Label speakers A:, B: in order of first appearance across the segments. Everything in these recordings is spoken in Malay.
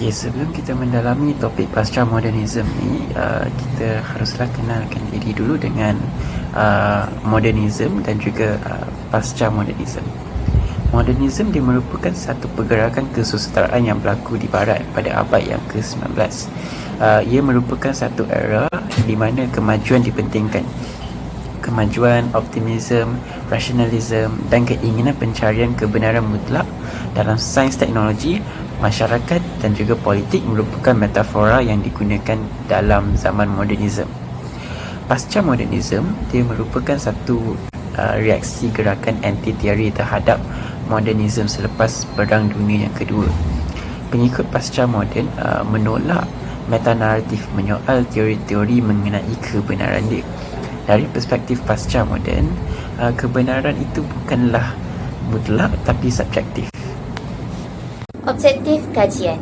A: Okey, sebelum kita mendalami topik pasca modernism ni, kita haruslah kenalkan diri dulu dengan modernism dan juga pasca modernism. Modernism dia merupakan satu pergerakan kesusasteraan yang berlaku di barat pada abad yang ke-19. Ia merupakan satu era di mana kemajuan dipentingkan. Kemajuan, optimism, rasionalism dan keinginan pencarian kebenaran mutlak dalam sains teknologi, masyarakat dan juga politik merupakan metafora yang digunakan dalam zaman modernism. Pasca modernism, dia merupakan satu reaksi gerakan anti-teori terhadap modernism selepas Perang Dunia yang Kedua. Pengikut pasca moden menolak metanaratif, menyoal teori-teori mengenai kebenaran dia. Dari perspektif pasca moden, kebenaran itu bukanlah mutlak tapi subjektif.
B: Objektif kajian: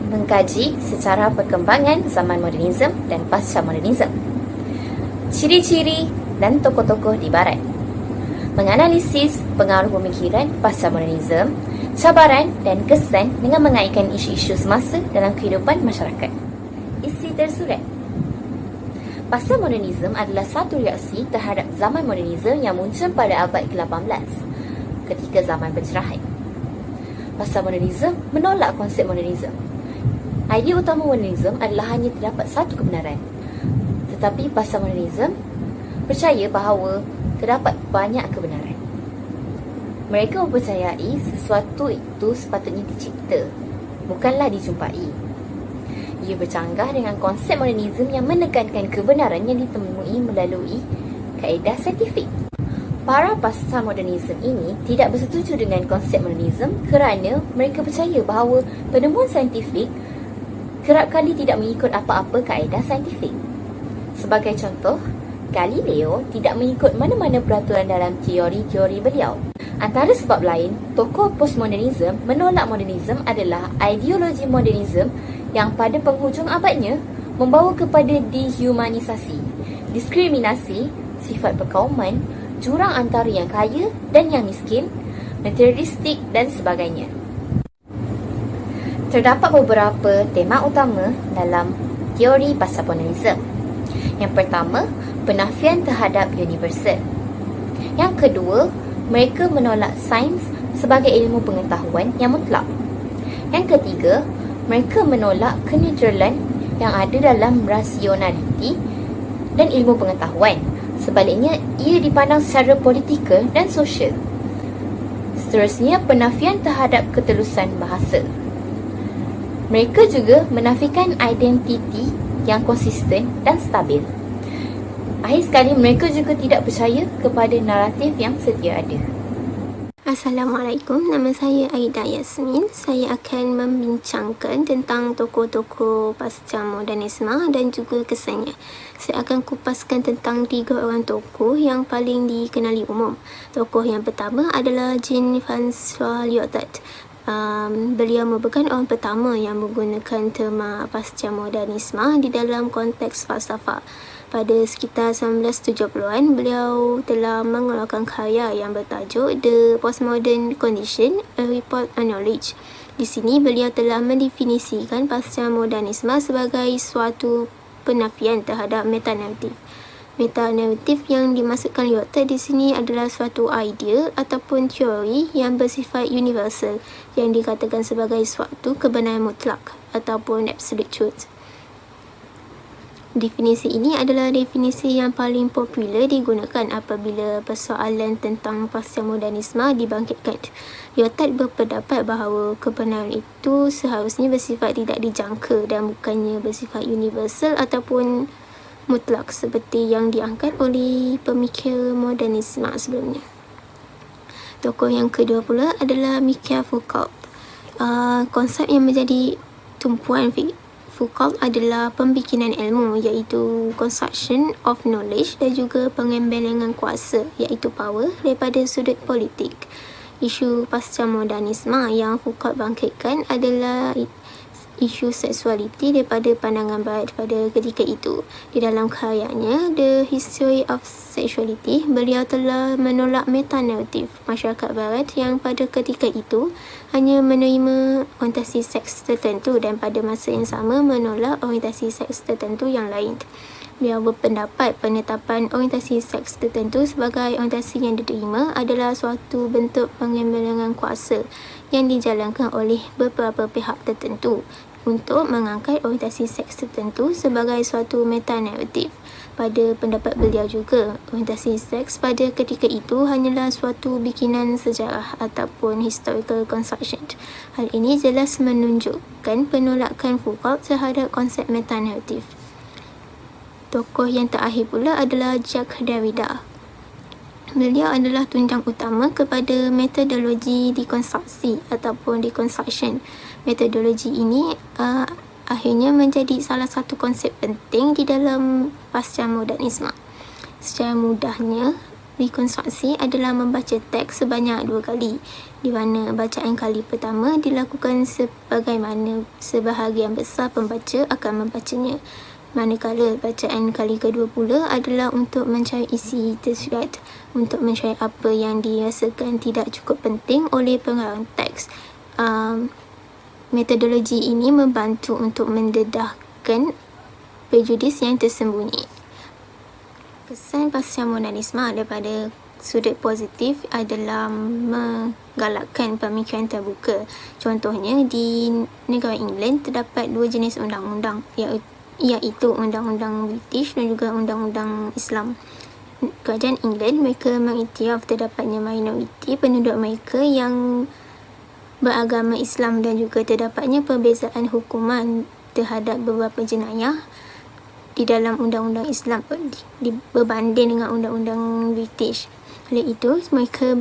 B: mengkaji secara perkembangan zaman modernisme dan pasca modernisme, ciri-ciri dan tokoh-tokoh di barat, menganalisis pengaruh pemikiran pasca modernisme, cabaran dan kesan dengan mengaitkan isu-isu semasa dalam kehidupan masyarakat. Isi tersurat: pasca modernisme adalah satu reaksi terhadap zaman modernisme yang muncul pada abad ke-18 ketika zaman pencerahan. Pasca modernisme menolak konsep modernisme. Idea utama modernisme adalah hanya terdapat satu kebenaran. Tetapi pasca modernisme percaya bahawa terdapat banyak kebenaran. Mereka mempercayai sesuatu itu sepatutnya dicipta, bukanlah dijumpai. Ia bercanggah dengan konsep modernisme yang menekankan kebenaran yang ditemui melalui kaedah saintifik. Para pasca modernisme ini tidak bersetuju dengan konsep modernisme kerana mereka percaya bahawa penemuan saintifik kerap kali tidak mengikut apa-apa kaedah saintifik. Sebagai contoh, Galileo tidak mengikut mana-mana peraturan dalam teori-teori beliau. Antara sebab lain, tokoh postmodernisme menolak modernisme adalah ideologi modernisme yang pada penghujung abadnya membawa kepada dehumanisasi, diskriminasi, sifat perkauman, jurang antara yang kaya dan yang miskin, materialistik dan sebagainya. Terdapat beberapa tema utama dalam teori pasca modernisme. Yang pertama, penafian terhadap universal. Yang kedua, mereka menolak sains sebagai ilmu pengetahuan yang mutlak. Yang ketiga, mereka menolak kenetralan yang ada dalam rasionaliti dan ilmu pengetahuan. Sebaliknya, ia dipandang secara politikal dan sosial. Seterusnya, penafian terhadap ketelusan bahasa. Mereka juga menafikan identiti yang konsisten dan stabil. Akhir sekali, mereka juga tidak percaya kepada naratif yang sedia ada.
C: Assalamualaikum, nama saya Aida Yasmin. Saya akan membincangkan tentang tokoh-tokoh pasca modernisme dan juga kesannya. Saya akan kupaskan tentang 3 orang tokoh yang paling dikenali umum. Tokoh yang pertama adalah Jean-François Lyotard. Beliau merupakan orang pertama yang menggunakan terma pasca modernisme di dalam konteks falsafah. Pada sekitar 1970-an, beliau telah mengeluarkan karya yang bertajuk The Postmodern Condition, A Report on Knowledge. Di sini, beliau telah mendefinisikan pasca modernisme sebagai suatu penafian terhadap metanaratif. Metanaratif yang dimaksudkan Lyotard di sini adalah suatu idea ataupun teori yang bersifat universal yang dikatakan sebagai suatu kebenaran mutlak ataupun absolute truth. Definisi ini adalah definisi yang paling popular digunakan apabila persoalan tentang pasca modernisme dibangkitkan. Lyotard berpendapat bahawa kebenaran itu seharusnya bersifat tidak dijangka dan bukannya bersifat universal ataupun mutlak seperti yang diangkat oleh pemikir modernisme sebelumnya. Tokoh yang kedua pula adalah Michel Foucault. Konsep yang menjadi tumpuan Foucault adalah pembikinan ilmu iaitu construction of knowledge dan juga pengembangan kuasa iaitu power daripada sudut politik. Isu pasca modernisme yang Foucault bangkitkan adalah isu seksualiti daripada pandangan barat pada ketika itu. Di dalam karyanya The History of Sexuality, beliau telah menolak meta-narratif masyarakat barat yang pada ketika itu hanya menerima orientasi seks tertentu dan pada masa yang sama menolak orientasi seks tertentu yang lain. Beliau berpendapat penetapan orientasi seks tertentu sebagai orientasi yang diterima adalah suatu bentuk pengembangan kuasa yang dijalankan oleh beberapa pihak tertentu untuk mengangkat orientasi seks tertentu sebagai suatu meta-narratif. Pada pendapat beliau juga, orientasi seks pada ketika itu hanyalah suatu bikinan sejarah ataupun historical construction. Hal ini jelas menunjukkan penolakan Foucault terhadap konsep meta-narratif. Tokoh yang terakhir pula adalah Jacques Derrida. Beliau adalah tunjang utama kepada metodologi dekonstruksi ataupun deconstruction. Metodologi ini akhirnya menjadi salah satu konsep penting di dalam pasca modernisme. Secara mudahnya, rekonstruksi adalah membaca teks sebanyak 2 kali, di mana bacaan kali pertama dilakukan sebagaimana sebahagian besar pembaca akan membacanya. Manakala bacaan kali kedua pula adalah untuk mencari isi tersirat, untuk mencari apa yang dirasakan tidak cukup penting oleh pengarang teks. Metodologi ini membantu untuk mendedahkan prejudis yang tersembunyi. Kesan pasca modernisme daripada sudut positif adalah menggalakkan pemikiran terbuka. Contohnya, di negara England terdapat 2 jenis undang-undang, iaitu undang-undang British dan juga undang-undang Islam. Kerajaan England, mereka mengiktiraf terdapatnya minoriti penduduk mereka yang beragama Islam dan juga terdapatnya perbezaan hukuman terhadap beberapa jenayah di dalam undang-undang Islam berbanding dengan undang-undang British. Oleh itu, mereka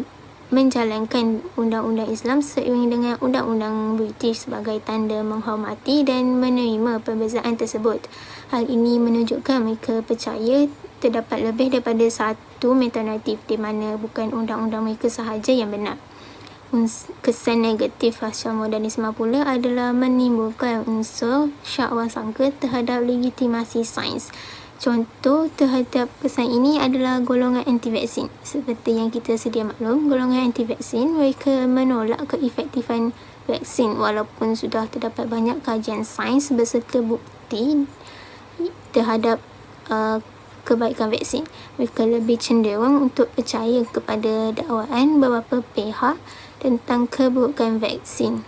C: menjalankan undang-undang Islam seiring dengan undang-undang British sebagai tanda menghormati dan menerima perbezaan tersebut. Hal ini menunjukkan mereka percaya terdapat lebih daripada satu meta-narratif di mana bukan undang-undang mereka sahaja yang benar. Kesan negatif pasca modernisme pula adalah menimbulkan unsur syak wasangka terhadap legitimasi sains. Contoh terhadap kesan ini adalah golongan anti-vaksin. Seperti yang kita sedia maklum, golongan anti-vaksin mereka menolak keefektifan vaksin walaupun sudah terdapat banyak kajian sains berserta bukti terhadap kebaikan vaksin. Mereka lebih cenderung untuk percaya kepada dakwaan beberapa pihak tentang keburukan vaksin,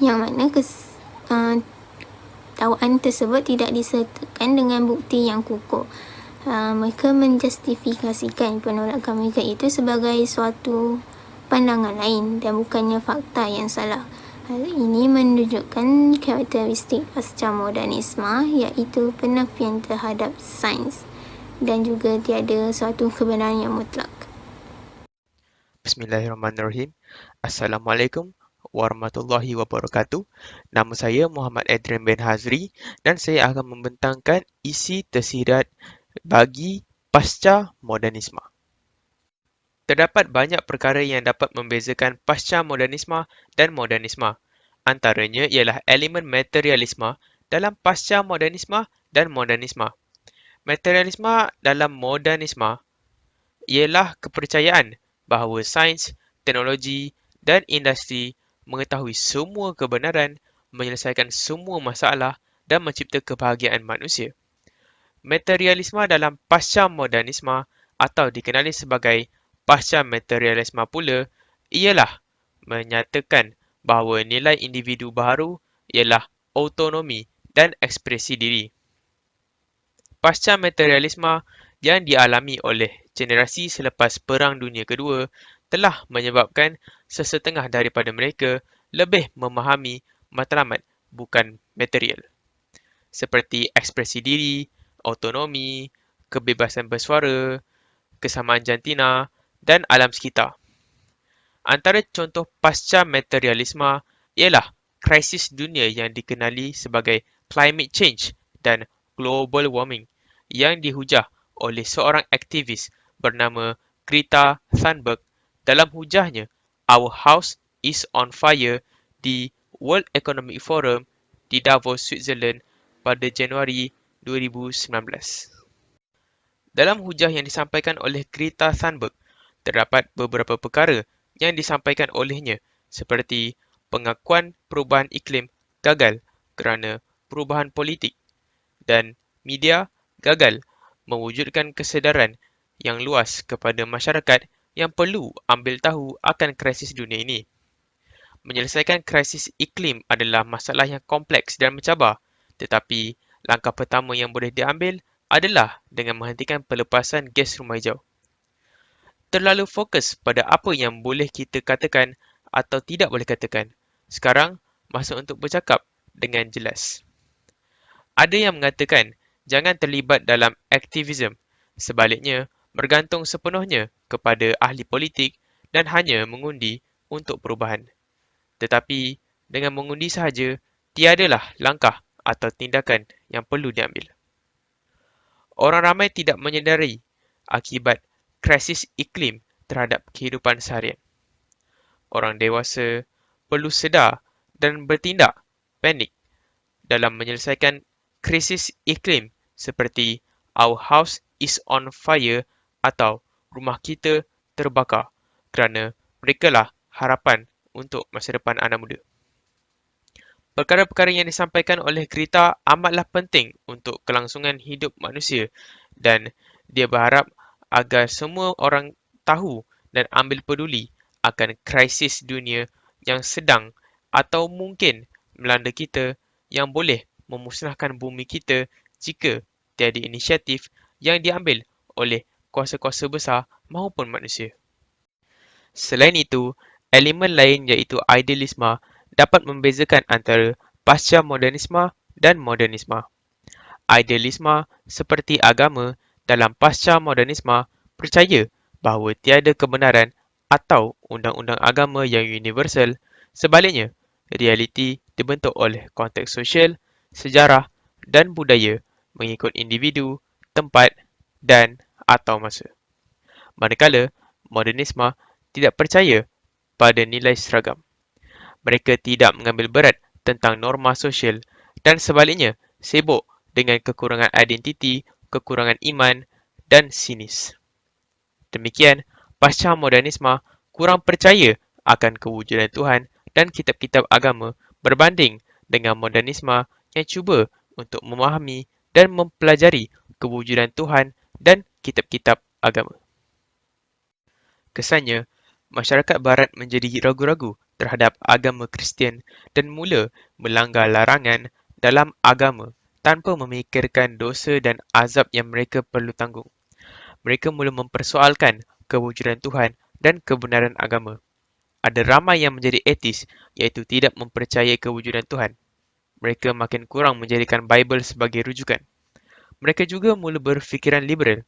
C: yang mana dakwaan tersebut tidak disertakan dengan bukti yang kukuh. Mereka menjustifikasikan penolakan mereka itu sebagai suatu pandangan lain dan bukannya fakta yang salah. Hal ini menunjukkan karakteristik pasca modernisme, iaitu penafian terhadap sains dan juga tiada suatu kebenaran yang mutlak.
D: Bismillahirrahmanirrahim. Assalamualaikum warahmatullahi wabarakatuh. Nama saya Muhammad Adrian bin Hazri dan saya akan membentangkan isi tersirat bagi pasca modernisme. Terdapat banyak perkara yang dapat membezakan pasca modernisme dan modernisme. Antaranya ialah elemen materialisme dalam pasca modernisme dan modernisme. Materialisme dalam modernisme ialah kepercayaan bahawa sains, teknologi dan industri mengetahui semua kebenaran, menyelesaikan semua masalah dan mencipta kebahagiaan manusia. Materialisme dalam pasca modernisme atau dikenali sebagai pasca materialisme pula ialah menyatakan bahawa nilai individu baharu ialah autonomi dan ekspresi diri. Pasca materialisme yang dialami oleh generasi selepas Perang Dunia Kedua telah menyebabkan sesetengah daripada mereka lebih memahami matlamat bukan material, seperti ekspresi diri, autonomi, kebebasan bersuara, kesamaan jantina dan alam sekitar. Antara contoh pasca materialisme ialah krisis dunia yang dikenali sebagai climate change dan global warming yang dihujah oleh seorang aktivis bernama Greta Thunberg dalam hujahnya Our House is on Fire di World Economic Forum di Davos, Switzerland pada Januari 2019. Dalam hujah yang disampaikan oleh Greta Thunberg, terdapat beberapa perkara yang disampaikan olehnya seperti pengakuan perubahan iklim gagal kerana perubahan politik dan media gagal mewujudkan kesedaran yang luas kepada masyarakat yang perlu ambil tahu akan krisis dunia ini. Menyelesaikan krisis iklim adalah masalah yang kompleks dan mencabar, tetapi langkah pertama yang boleh diambil adalah dengan menghentikan pelepasan gas rumah hijau. Terlalu fokus pada apa yang boleh kita katakan atau tidak boleh katakan. Sekarang, masa untuk bercakap dengan jelas. Ada yang mengatakan jangan terlibat dalam aktivisme. Sebaliknya, bergantung sepenuhnya kepada ahli politik dan hanya mengundi untuk perubahan. Tetapi, dengan mengundi sahaja, tiadalah langkah atau tindakan yang perlu diambil. Orang ramai tidak menyedari akibat krisis iklim terhadap kehidupan seharian. Orang dewasa perlu sedar dan bertindak panik dalam menyelesaikan krisis iklim seperti Our House is on Fire atau Rumah Kita Terbakar kerana merekalah harapan untuk masa depan anak muda. Perkara-perkara yang disampaikan oleh Greta amatlah penting untuk kelangsungan hidup manusia dan dia berharap agar semua orang tahu dan ambil peduli akan krisis dunia yang sedang atau mungkin melanda kita yang boleh memusnahkan bumi kita jika tiada inisiatif yang diambil oleh kuasa-kuasa besar maupun manusia. Selain itu, elemen lain iaitu idealisme dapat membezakan antara pasca modernisme dan modernisme. Idealisme seperti agama dalam pasca modernisme percaya bahawa tiada kebenaran atau undang-undang agama yang universal. Sebaliknya, realiti dibentuk oleh konteks sosial, sejarah dan budaya mengikut individu, tempat dan atau masa. Manakala, modernisme tidak percaya pada nilai seragam. Mereka tidak mengambil berat tentang norma sosial dan sebaliknya sibuk dengan kekurangan identiti, kekurangan iman dan sinis. Demikian, pasca modernisme kurang percaya akan kewujudan Tuhan dan kitab-kitab agama berbanding dengan modernisme yang cuba untuk memahami dan mempelajari kewujudan Tuhan dan kitab-kitab agama. Kesannya, masyarakat barat menjadi ragu-ragu terhadap agama Kristian dan mula melanggar larangan dalam agama tanpa memikirkan dosa dan azab yang mereka perlu tanggung. Mereka mula mempersoalkan kewujudan Tuhan dan kebenaran agama. Ada ramai yang menjadi ateis iaitu tidak mempercayai kewujudan Tuhan. Mereka makin kurang menjadikan Bible sebagai rujukan. Mereka juga mula berfikiran liberal.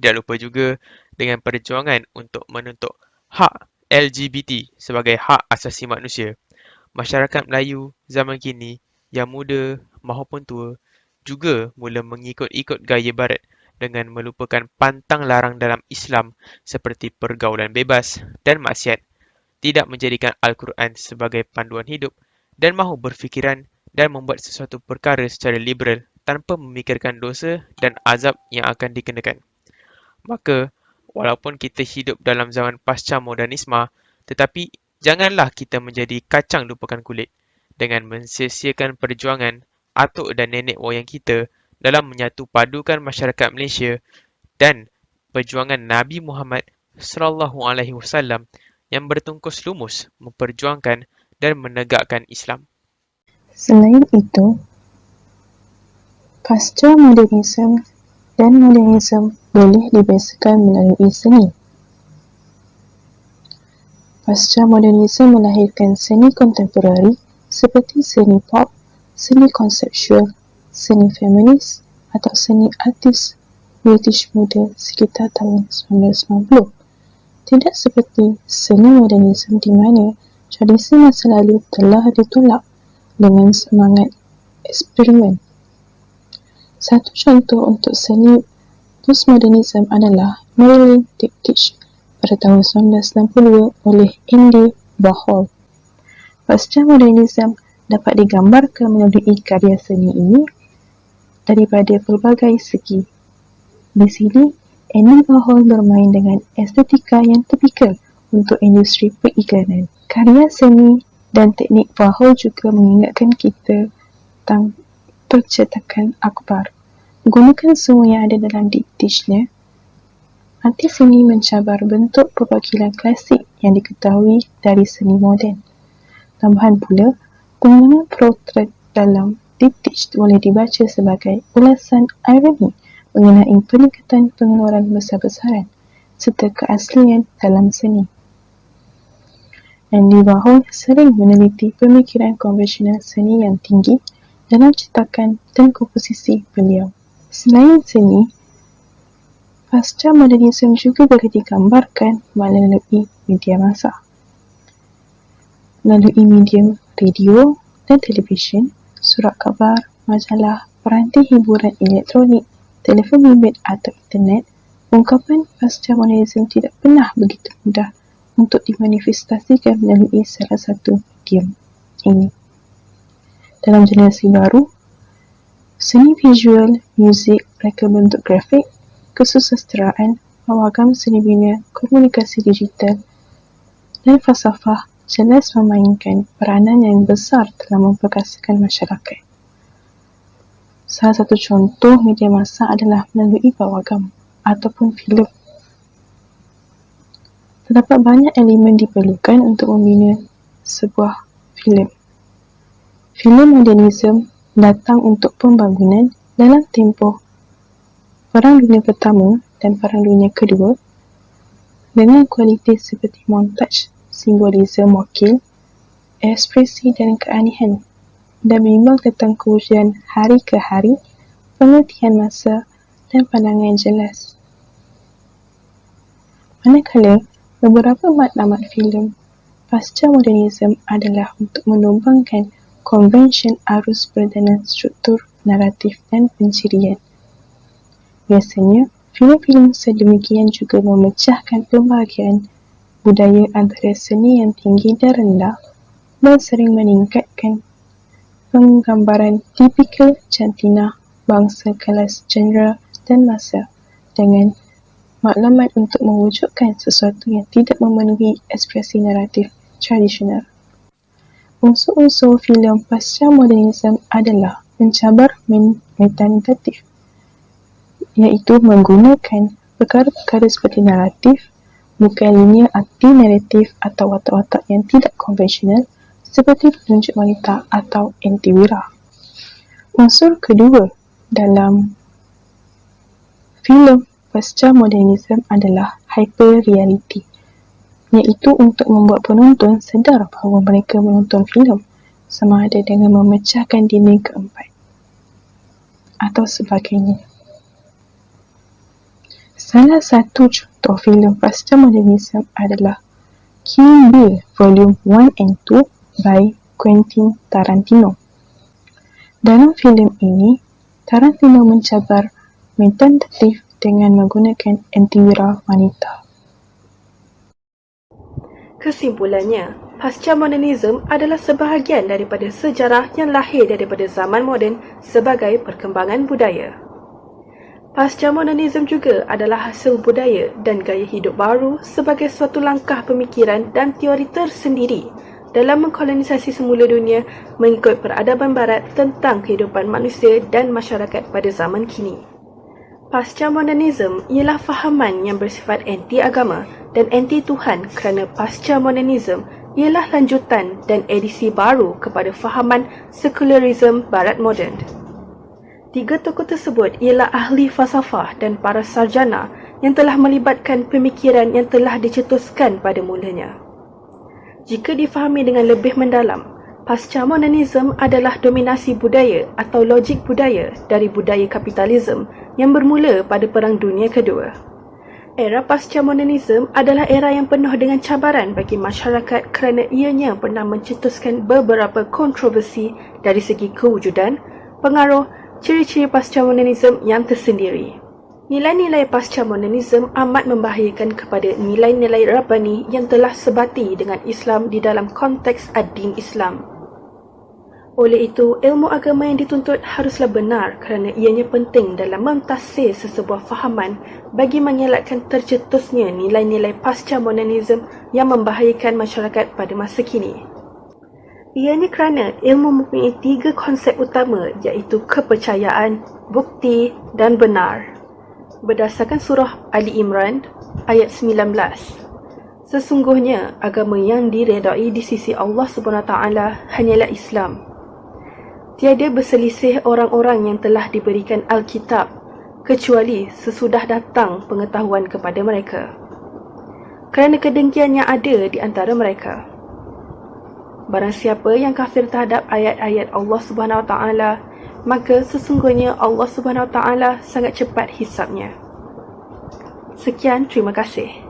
D: Dan lupa juga dengan perjuangan untuk menuntut hak LGBT sebagai hak asasi manusia. Masyarakat Melayu zaman kini, yang muda maupun tua, juga mula mengikut-ikut gaya barat dengan melupakan pantang larang dalam Islam seperti pergaulan bebas dan maksiat, tidak menjadikan Al-Quran sebagai panduan hidup dan mahu berfikiran dan membuat sesuatu perkara secara liberal tanpa memikirkan dosa dan azab yang akan dikenakan. Maka, walaupun kita hidup dalam zaman pasca modernisme, tetapi janganlah kita menjadi kacang lupakan kulit dengan mensia-siakan perjuangan atuk dan nenek moyang kita dalam menyatu padukan masyarakat Malaysia dan perjuangan Nabi Muhammad SAW yang bertungkus lumus memperjuangkan dan menegakkan Islam.
E: Selain itu, pasca modernisme dan modernisme boleh dibezakan melalui seni. Pasca modernisme melahirkan seni kontemporari seperti seni pop, seni konsepsual, seni feminis atau seni artis British muda sekitar tahun 1990. Tidak seperti seni modernisme di mana tradisi masa lalu telah ditolak dengan semangat eksperimen. Satu contoh untuk seni postmodernisme adalah Marilyn Diptych pada tahun 1962 oleh Andy Warhol. Pasca modernisme dapat digambarkan melalui karya seni ini daripada pelbagai segi. Di sini, Andy Warhol bermain dengan estetika yang tipikal untuk industri periklanan. Karya seni dan teknik Warhol juga mengingatkan kita tentang percetakan akhbar. Menggunakan semua yang ada dalam diptychnya, artis ini mencabar bentuk perwakilan klasik yang diketahui dari seni moden. Tambahan pula, penggunaan portret dalam diptych boleh dibaca sebagai ulasan ironi mengenai peningkatan pengeluaran besar-besaran serta keaslian dalam seni. Andy Warhol sering meneliti pemikiran konvensional seni yang tinggi dalam cetakan dan komposisi beliau. Selain seni, pasca modernisme juga boleh digambarkan melalui media massa. Melalui medium radio dan televisyen, surat khabar, majalah, peranti hiburan elektronik, telefon bimbit atau internet, ungkapan pasca modernisme tidak pernah begitu mudah untuk dimanifestasikan melalui salah satu medium ini. Dalam generasi baru, seni visual, muzik, reka bentuk grafik, kesusasteraan, pawagam seni bina, komunikasi digital dan falsafah jelas memainkan peranan yang besar dalam memperkasakan masyarakat. Salah satu contoh media massa adalah melalui pawagam ataupun filem. Terdapat banyak elemen diperlukan untuk membina sebuah filem. Filem modernisme datang untuk pembangunan dalam tempoh Perang Dunia Pertama dan Perang Dunia Kedua dengan kualiti seperti montaj, simbolisme wakil, ekspresi dan keanehan, dan bimbang tentang kewujudan hari ke hari, pengertian masa dan pandangan jelas. Manakala, beberapa matlamat filem pasca modernisme adalah untuk menumbangkan konvensyen arus perdana struktur, naratif dan pencirian. Biasanya, filem-filem sedemikian juga memecahkan pembahagian budaya antara seni yang tinggi dan rendah dan sering meningkatkan penggambaran tipikal jantina bangsa kelas genre dan masa dengan maklumat untuk mewujudkan sesuatu yang tidak memenuhi ekspresi naratif tradisional. Unsur-unsur filem pasca modernisme adalah mencabar metanatif, iaitu menggunakan perkara-perkara seperti naratif, bukan linear anti-naratif atau watak-watak yang tidak konvensional seperti penunjuk wanita atau antiwira. Unsur kedua dalam filem pasca modernisme adalah hyperreality, iaitu untuk membuat penonton sedar bahawa mereka menonton filem sama ada dengan memecahkan dinding keempat atau sebagainya. Salah satu contoh filem pasca modernisme adalah Kill Bill Volume 1 and 2 by Quentin Tarantino. Dalam filem ini, Tarantino mencabar metanatif dengan menggunakan antiwira wanita.
F: Kesimpulannya, pasca modernisme adalah sebahagian daripada sejarah yang lahir daripada zaman moden sebagai perkembangan budaya. Pasca modernisme juga adalah hasil budaya dan gaya hidup baru sebagai suatu langkah pemikiran dan teori tersendiri dalam mengkolonisasi semula dunia mengikut peradaban barat tentang kehidupan manusia dan masyarakat pada zaman kini. Pasca modernisme ialah fahaman yang bersifat anti-agama dan anti-Tuhan kerana pasca modernisme ialah lanjutan dan edisi baru kepada fahaman sekularisme barat moden. Tiga tokoh tersebut ialah ahli falsafah dan para sarjana yang telah melibatkan pemikiran yang telah dicetuskan pada mulanya. Jika difahami dengan lebih mendalam, pasca modernisme adalah dominasi budaya atau logik budaya dari budaya kapitalisme yang bermula pada Perang Dunia Kedua. Era pasca modernisme adalah era yang penuh dengan cabaran bagi masyarakat kerana ianya pernah mencetuskan beberapa kontroversi dari segi kewujudan, pengaruh, ciri-ciri pasca modernisme yang tersendiri. Nilai-nilai pasca modernisme amat membahayakan kepada nilai-nilai Rabbani yang telah sebati dengan Islam di dalam konteks ad-din Islam. Oleh itu, ilmu agama yang dituntut haruslah benar kerana ianya penting dalam mentafsir sesebuah fahaman bagi mengelakkan tercetusnya nilai-nilai pasca modernisme yang membahayakan masyarakat pada masa kini. Ianya kerana ilmu mempunyai 3 konsep utama iaitu kepercayaan, bukti dan benar. Berdasarkan surah Ali Imran ayat 19, sesungguhnya agama yang diredai di sisi Allah SWT hanyalah Islam. Tiada berselisih orang-orang yang telah diberikan Alkitab kecuali sesudah datang pengetahuan kepada mereka, kerana kedengkian yang ada di antara mereka. Barang siapa yang kafir terhadap ayat-ayat Allah SWT, maka sesungguhnya Allah SWT sangat cepat hisabnya. Sekian, terima kasih.